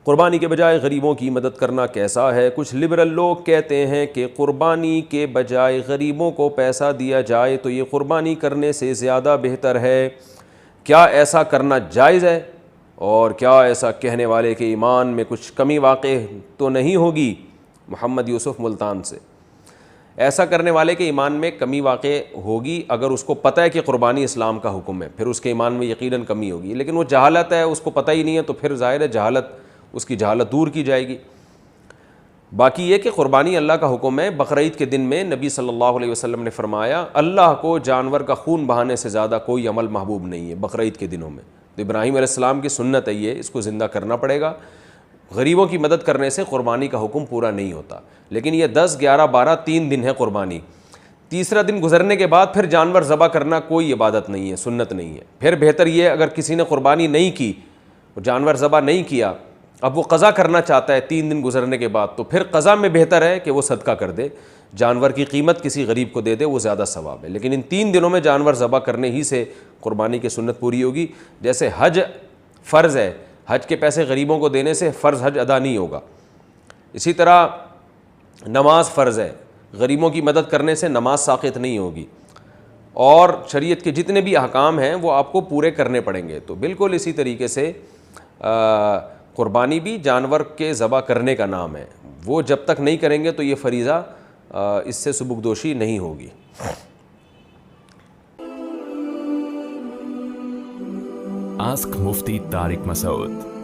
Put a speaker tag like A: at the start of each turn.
A: قربانی کے بجائے غریبوں کی مدد کرنا کیسا ہے؟ کچھ لبرل لوگ کہتے ہیں کہ قربانی کے بجائے غریبوں کو پیسہ دیا جائے تو یہ قربانی کرنے سے زیادہ بہتر ہے، کیا ایسا کرنا جائز ہے؟ اور کیا ایسا کہنے والے کے ایمان میں کچھ کمی واقع تو نہیں ہوگی؟ محمد یوسف ملتان سے۔ ایسا کرنے والے کے ایمان میں کمی واقع ہوگی اگر اس کو پتہ ہے کہ قربانی اسلام کا حکم ہے، پھر اس کے ایمان میں یقیناً کمی ہوگی، لیکن وہ جہالت ہے، اس کو پتہ ہی نہیں ہے، تو پھر ظاہر ہے جہالت، اس کی جہالت دور کی جائے گی۔ باقی یہ کہ قربانی اللہ کا حکم ہے۔ بقرعید کے دن میں نبی صلی اللہ علیہ وسلم نے فرمایا اللہ کو جانور کا خون بہانے سے زیادہ کوئی عمل محبوب نہیں ہے بقرعید کے دنوں میں۔ تو ابراہیم علیہ السلام کی سنت ہے یہ، اس کو زندہ کرنا پڑے گا۔ غریبوں کی مدد کرنے سے قربانی کا حکم پورا نہیں ہوتا، لیکن یہ 10، 11، 12 3 دن ہے قربانی۔ تیسرا دن گزرنے کے بعد پھر جانور ذبح کرنا کوئی عبادت نہیں ہے، سنت نہیں ہے۔ پھر بہتر یہ اگر کسی نے قربانی نہیں کی، جانور ذبح نہیں کیا، اب وہ قضا کرنا چاہتا ہے 3 دن گزرنے کے بعد، تو پھر قضا میں بہتر ہے کہ وہ صدقہ کر دے، جانور کی قیمت کسی غریب کو دے دے، وہ زیادہ ثواب ہے۔ لیکن ان 3 دنوں میں جانور ذبح کرنے ہی سے قربانی کی سنت پوری ہوگی۔ جیسے حج فرض ہے، حج کے پیسے غریبوں کو دینے سے فرض حج ادا نہیں ہوگا، اسی طرح نماز فرض ہے، غریبوں کی مدد کرنے سے نماز ساقط نہیں ہوگی، اور شریعت کے جتنے بھی احکام ہیں وہ آپ کو پورے کرنے پڑیں گے۔ تو بالکل اسی طریقے سے قربانی بھی جانور کے ذبح کرنے کا نام ہے، وہ جب تک نہیں کریں گے تو یہ فریضہ اس سے سبکدوشی نہیں ہوگی۔
B: Ask Mufti Tariq Masoud.